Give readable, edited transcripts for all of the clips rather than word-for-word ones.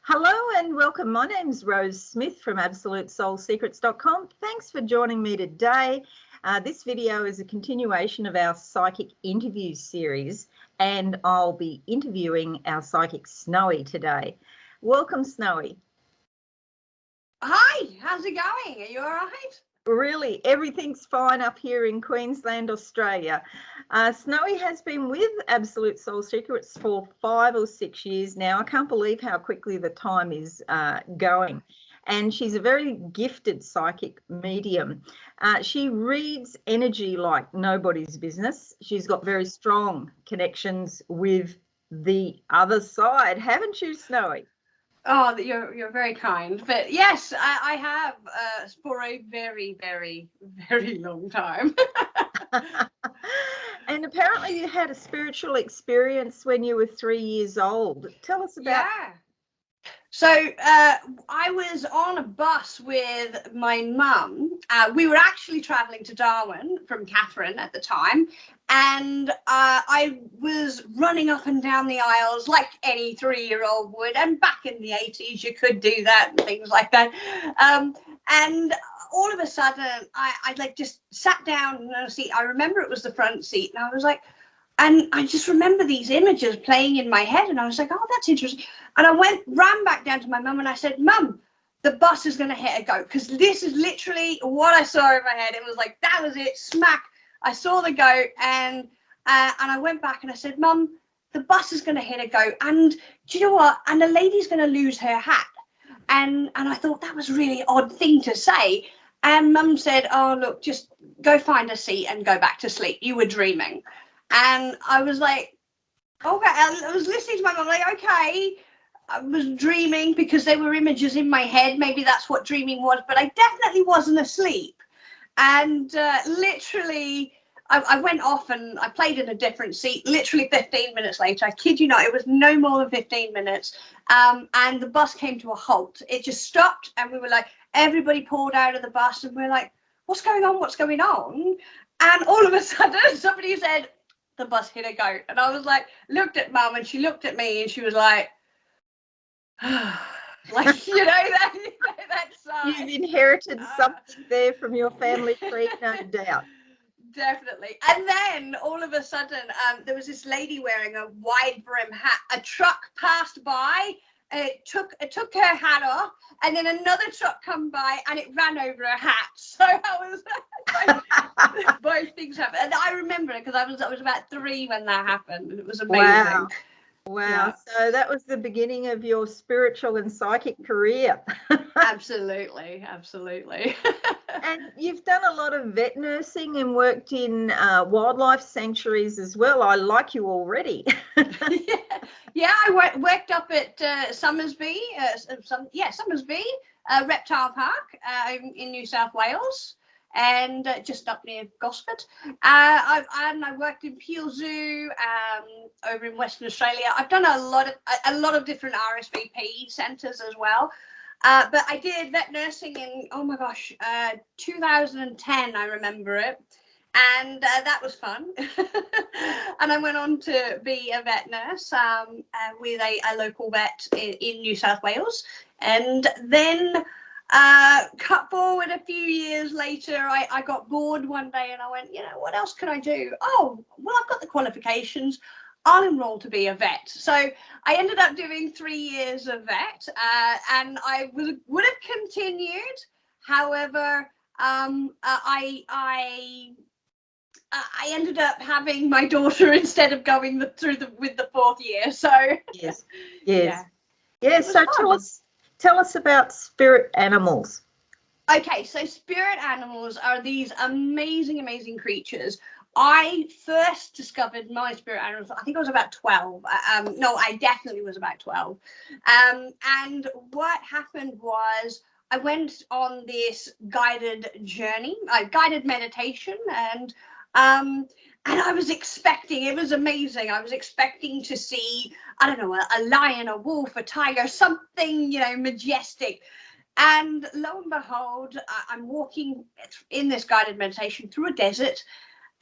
Hello and welcome. My name's Rose Smith from AbsoluteSoulSecrets.com. Thanks for joining me today. This video is a continuation of our psychic interview series, and I'll be interviewing our psychic Snowy today. Welcome, Snowy. Hi, how's it going? Are you all right? Really, everything's fine up here in Queensland, Australia. Snowy has been with Absolute Soul Secrets for 5 or 6 years now. I can't believe how quickly the time is going. And she's a very gifted psychic medium. She reads energy like nobody's business. She's got very strong connections with the other side, haven't you, Snowy? Oh, you're very kind. But yes, I have for a very, very, very long time. And apparently you had a spiritual experience when you were 3 years old. Tell us about. Yeah. So I was on a bus with my mum. We were actually traveling to Darwin from Catherine at the time. And I was running up and down the aisles like any 3-year-old would. And back in the 80s, you could do that and things like that. And all of a sudden, I like just sat down in a seat. I remember it was the front seat. And I was like, and I just remember these images playing in my head. And I was like, oh, that's interesting. And I ran back down to my mum and I said, Mum, the bus is going to hit a goat. Because this is literally what I saw in my head. It was like, that was it, smack. I saw the goat and I went back and I said, Mum, the bus is going to hit a goat. And do you know what? And the lady's going to lose her hat. And I thought that was a really odd thing to say. And Mum said, oh, look, just go find a seat and go back to sleep. You were dreaming. And I was like, okay, I was listening to my mum, like, okay, I was dreaming because there were images in my head. Maybe that's what dreaming was, but I definitely wasn't asleep. And literally, I went off and I played in a different seat. Literally 15 minutes later, I kid you not, it was no more than 15 minutes. And the bus came to a halt. It just stopped, and we were like, everybody pulled out of the bus, and we're like, what's going on? What's going on? And all of a sudden, somebody said, the bus hit a goat. And I was like, looked at Mum, and she looked at me, and she was like, like, you know, that's You've inherited something there from your family tree, no doubt. Definitely. And then all of a sudden, there was this lady wearing a wide brim hat. A truck passed by. It took her hat off, and then another truck come by, and it ran over her hat. So I was both things happened, and I remember it because I was about 3 when that happened, and it was amazing. Wow. Yeah. So that was the beginning of your spiritual and psychic career. Absolutely. And you've done a lot of vet nursing and worked in wildlife sanctuaries as well. I like you already. Yeah, I worked up at Summersby, Reptile Park in New South Wales, and just up near Gosford. I worked in Peel Zoo over in Western Australia. I've done a lot of different RSVP centres as well. But I did vet nursing in, oh my gosh, 2010, I remember it. And that was fun. And I went on to be a vet nurse with a local vet in New South Wales. And then cut forward a few years later, I got bored one day and I went, you know, what else can I do? Oh, well, I've got the qualifications. I'll enroll to be a vet. So I ended up doing 3 years of vet, and I would have continued. However, I ended up having my daughter instead of going with the 4th year. So yes. Yeah. So tell us about spirit animals. Okay, so spirit animals are these amazing creatures. I first discovered my spirit animals, I think I was about 12. No, I definitely was about 12. And what happened was I went on this guided journey, guided meditation, and I was expecting, it was amazing. I was expecting to see, I don't know, a lion, a wolf, a tiger, something, you know, majestic. And lo and behold, I'm walking in this guided meditation through a desert.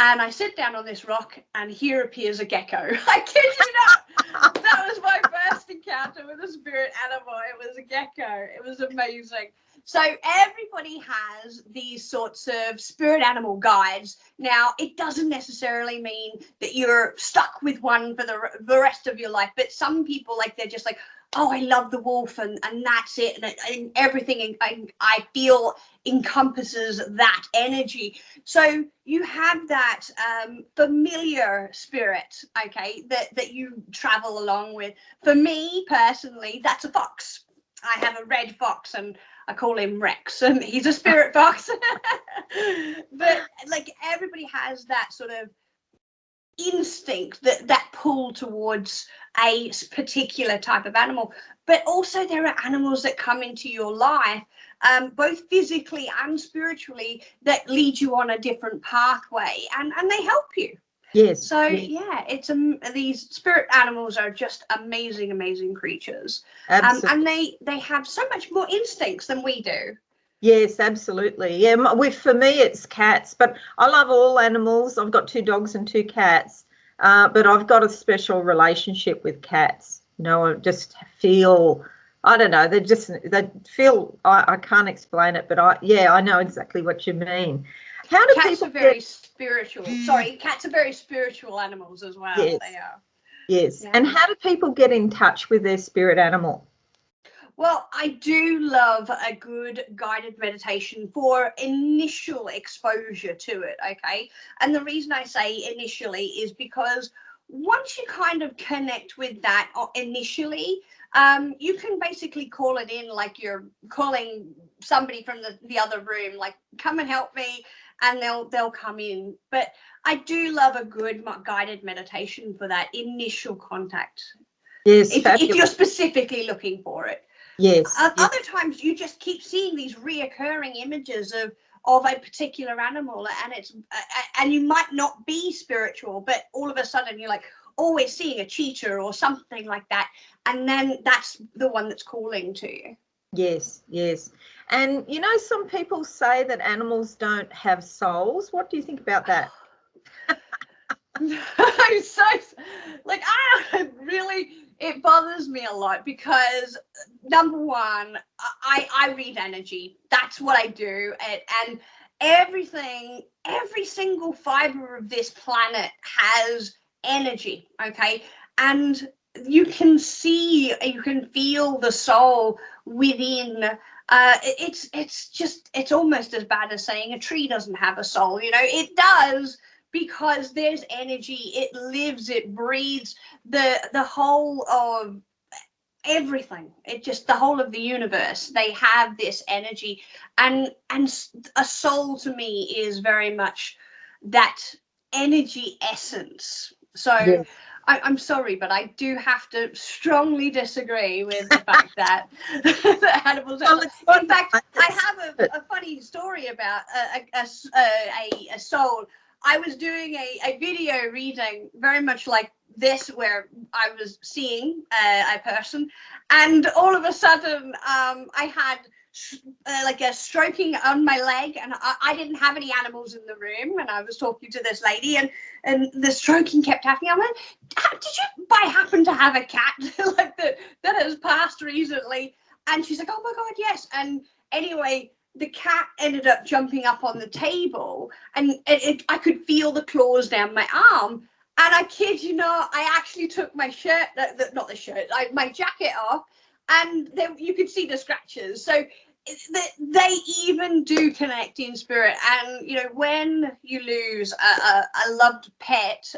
And I sit down on this rock, and here appears a gecko. I kid you not. That was my first encounter with a spirit animal. It was a gecko. It was amazing. So everybody has these sorts of spirit animal guides. Now, it doesn't necessarily mean that you're stuck with one for the rest of your life, but some people, like, they're just like, oh, I love the wolf, and that's it, and everything I feel encompasses that energy. So you have that familiar spirit, okay, that you travel along with. For me personally, that's a fox. I have a red fox, and I call him Rex, and he's a spirit fox. But like, everybody has that sort of instinct, that pull towards a particular type of animal. But also there are animals that come into your life, both physically and spiritually, that lead you on a different pathway, and they help you. Yes. So yeah, it's these spirit animals are just amazing creatures. Absolutely. And they have so much more instincts than we do. Yes, absolutely. Yeah, for me it's cats, but I love all animals. I've got 2 dogs and 2 cats, but I've got a special relationship with cats. You know, I just feel, I don't know, they feel, I can't explain it, but I know exactly what you mean. How do Cats people are very get? spiritual. Sorry, cats are very spiritual animals as well. Yes, They are. yes. Yeah. And how do people get in touch with their spirit animal? Well, I do love a good guided meditation for initial exposure to it, okay? And the reason I say initially is because once you kind of connect with that initially, you can basically call it in like you're calling somebody from the other room, like, come and help me, and they'll come in. But I do love a good guided meditation for that initial contact, Yes, if you're fabulous. specifically looking for it. Yes, yes, Other times you just keep seeing these reoccurring images of a particular animal, and it's and you might not be spiritual, but all of a sudden you're like always seeing a cheetah or something like that, and then that's the one that's calling to you. yes, yes. And you know, some people say that animals don't have souls. What do you think about that? I'm so, like, I really, it bothers me a lot because number one, I read energy. That's what I do, and everything, every single fiber of this planet has energy, okay? And you can see, you can feel the soul within. It's almost as bad as saying a tree doesn't have a soul. You know, it does, because there's energy. It lives, it breathes. The whole of everything, it just, the whole of the universe, they have this energy. And a soul to me is very much that energy essence. So Yes. I'm sorry, but I do have to strongly disagree with the fact that the animals Well, have. it's not In that fact, I it's, have but a funny story about a soul. I was doing a video reading very much like this, where I was seeing a person, and all of a sudden I had like a stroking on my leg, and I didn't have any animals in the room, and I was talking to this lady, and the stroking kept happening. I went, did you by happen to have a cat like that has passed recently? And she's like, oh my god, yes. And anyway, the cat ended up jumping up on the table, and I could feel the claws down my arm. And I kid you not, I actually took my shirt, not the shirt, my jacket off, and then you could see the scratches. So they even do connect in spirit. And you know, when you lose a loved pet,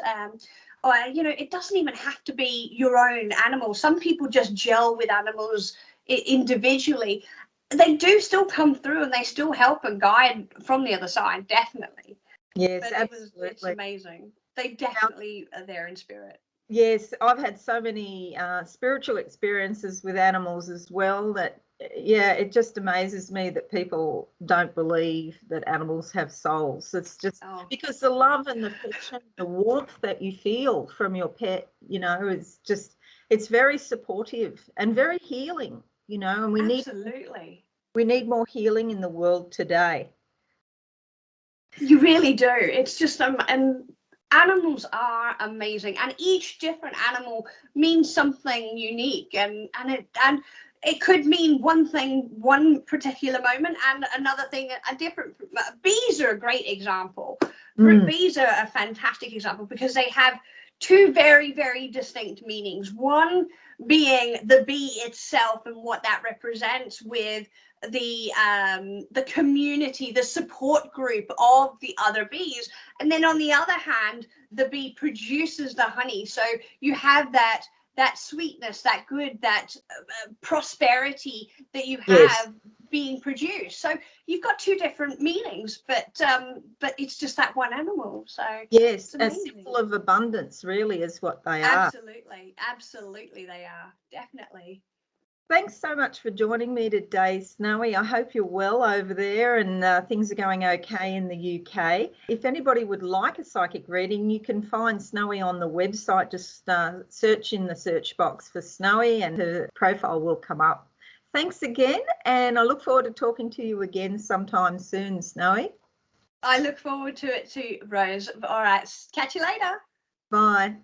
or you know, it doesn't even have to be your own animal. Some people just gel with animals individually. They do still come through, and they still help and guide from the other side, definitely. yes, But it's absolutely. amazing. They Now, definitely are there in spirit. yes, I've had so many spiritual experiences with animals as well that, yeah, it just amazes me that people don't believe that animals have souls. It's just Oh, because the love and the affection, the warmth that you feel from your pet, you know, is just, it's very supportive and very healing, you know, and absolutely. we need more healing in the world today. You really do. It's just and animals are amazing, and each different animal means something unique, and it could mean one thing one particular moment, and another thing a different. Bees are a great example. Bees are a fantastic example because they have two very, very distinct meanings. One being the bee itself and what that represents with the community, the support group of the other bees, and then on the other hand, the bee produces the honey. So you have that sweetness, that good, that prosperity that you have being produced. So you've got two different meanings, but it's just that one animal. So yes, a symbol of abundance really is what they are. Absolutely they are, definitely. Thanks so much for joining me today, Snowy. I hope you're well over there and things are going okay in the UK. If anybody would like a psychic reading, you can find Snowy on the website. Just search in the search box for Snowy and her profile will come up. Thanks again, and I look forward to talking to you again sometime soon, Snowy. I look forward to it too, Rose. All right, catch you later. Bye.